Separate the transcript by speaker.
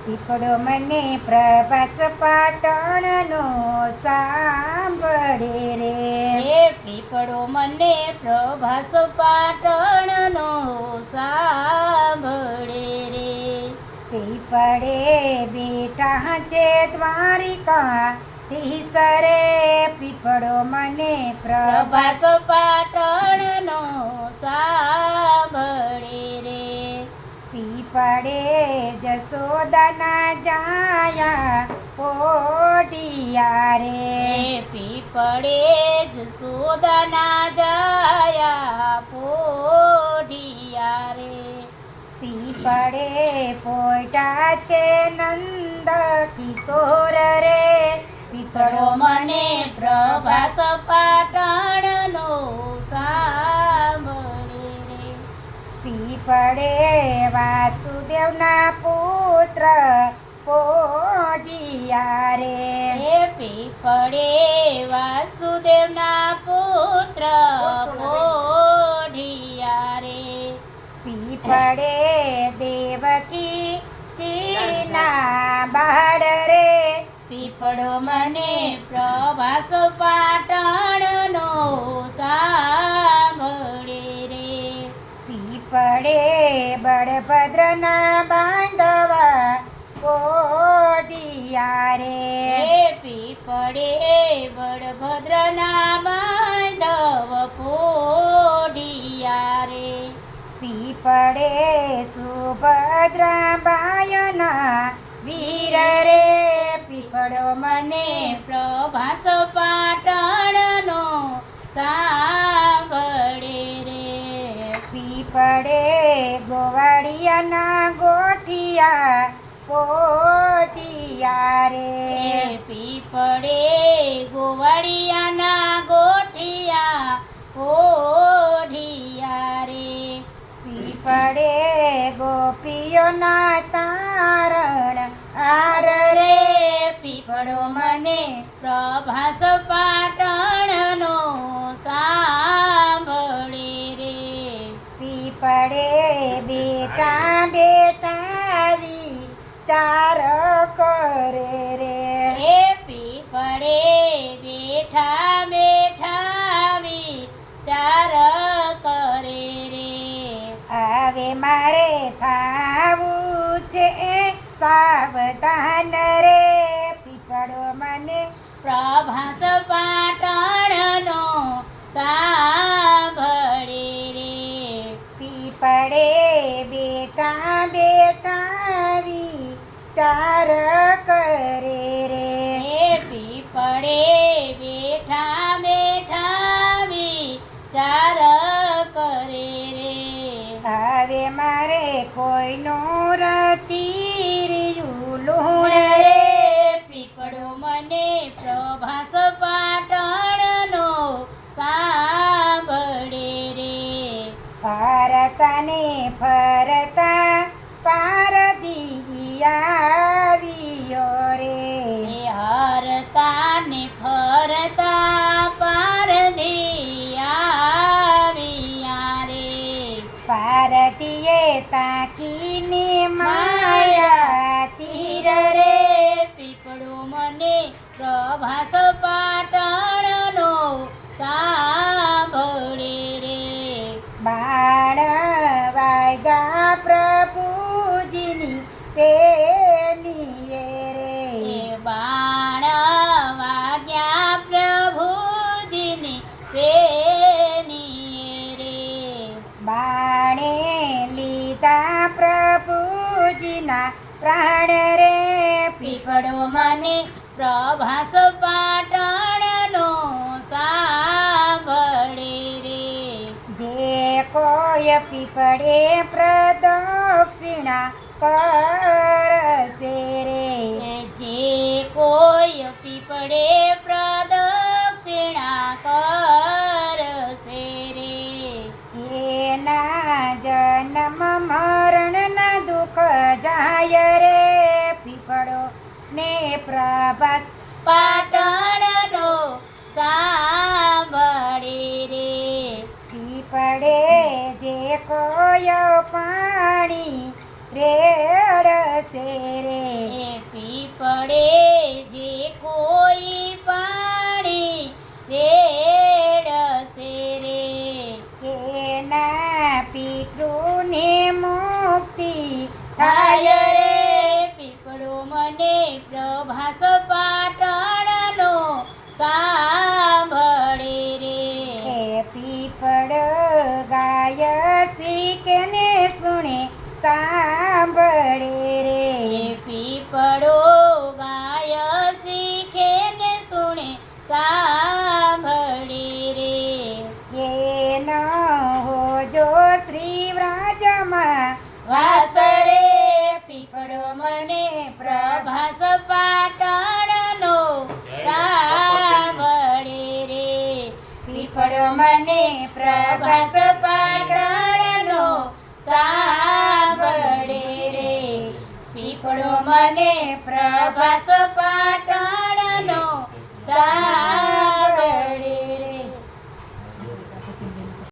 Speaker 1: પીપળો મને પ્રભાસ પાટણનો સાંભળે રે.
Speaker 2: હે પીપળો મને પ્રભાસ પાટણનો સાંભળે રે.
Speaker 1: પીપળે બેઠા છે દ્વારિકાધીશ રે. પીપળો મને
Speaker 2: પ્રભાસ
Speaker 1: પ્રભાસ
Speaker 2: પાટણનો સાંભળે રે.
Speaker 1: પીપળે જશોદાના જાયા પોઢિયા રે.
Speaker 2: હે પીપળે જશોદાના જાયા પોઢિયા રે.
Speaker 1: પીપળે પોઢા છે નંદ કિશોર રે.
Speaker 2: પીપળો મને પ્રભાસ પાટણનો સાંભળે રે.
Speaker 1: પીપળે વાસુદેવના પુત્ર પોઢિયા રે.
Speaker 2: હે પીપળે વાસુદેવના પુત્ર પોઢિયા રે.
Speaker 1: પીપળે દેવકી ચીના બાળ રે.
Speaker 2: પીપળો મને પ્રભાસ પાટણનો સાંભળે રે.
Speaker 1: પીપળે બળભદ્રના બાંધવા પોઢિયા રે.
Speaker 2: હે પીપળે બળભદ્રના બાંધવ પોઢિયા રે.
Speaker 1: પીપળે સુભદ્રા બાયના વીર રે. પીપળો મને
Speaker 2: પ્રભાસ પાટણનો સાંભળે રે.
Speaker 1: પીપળે ગોવાળિયાના ગોઠિયા પોઢિયા રે.
Speaker 2: હે પીપળે ગોવાળિયાના ગોઠિયા પોઢિયા રે.
Speaker 1: પીપળે ગોપીઓના તારણ આર રે.
Speaker 2: પીપળો મને પ્રભાસ પાટણનો સાંભળે રે.
Speaker 1: પીપળે બેટા બેટા વિચાર કરે રે.
Speaker 2: હે પીપળે બેઠા બેઠા વિચાર કરે રે.
Speaker 1: હવે મારે થાવું છે સાવધાન રે. પીપળો મને
Speaker 2: પ્રભાસ પાટણનો સાંભળે રે.
Speaker 1: પીપળે બેટા બેટા વિચાર કરે રે.
Speaker 2: હે પીપળે બેઠા બેઠા વિચાર કરે રે.
Speaker 1: હવે મારે કોઈનો રતીર્યું લુણ રે.
Speaker 2: પીપળો મને પ્રભાસ પાટણનો સાંભળે રે.
Speaker 1: ફરતાને ફરતા પારધી આવ્યો રે.
Speaker 2: હે હરતા ને ફરતા પારધી આવ્યા રે.
Speaker 1: પારધીએ તાકીને માર્યા તીર રે.
Speaker 2: પીપળો મને પ્રભાસ પાટણનો સાંભળે રે.
Speaker 1: બાણ વાગ્યા પ્રભુજીની પેનીએ રે.
Speaker 2: હે બાણ વાગ્યા પ્રભુજીની પેનીએ રે.
Speaker 1: બાણે લીધા પ્રભુજીના પ્રાણ રે.
Speaker 2: પીપળો મને પ્રભાસ પાટણનો સાંભળે રે.
Speaker 1: જે કોઈ પીપળે પ્રદક્ષિણા કરશે રે.
Speaker 2: જે કોઈ પીપળે પ્રદક્ષિણા કરશે રે.
Speaker 1: એના જન્મ મરણના દુઃખ જાય રે. પીપળો ને પ્રભાસ
Speaker 2: પાટણનો સાંભળે રે.
Speaker 1: પીપળે જે કોઈ પાણી રેડશે રે.
Speaker 2: પ્રભાસ પાટણનો સાંભળે રે
Speaker 1: હે પીપળો ગાય શીખે ને સુણે સાંભળે રે
Speaker 2: એ પીપળો ગાય શીખે ને સુણે સાંભળે રે
Speaker 1: એ ન હોજો શ્રી વ્રાજમાં
Speaker 2: વાસ રે
Speaker 1: પીપળો મને
Speaker 2: પ્રભાસ પાટણનો સાંભળે રે
Speaker 1: પીપળો મને પ્રભાસ પાટણનો સાંભળે રે પીપળો મને પ્રભાસ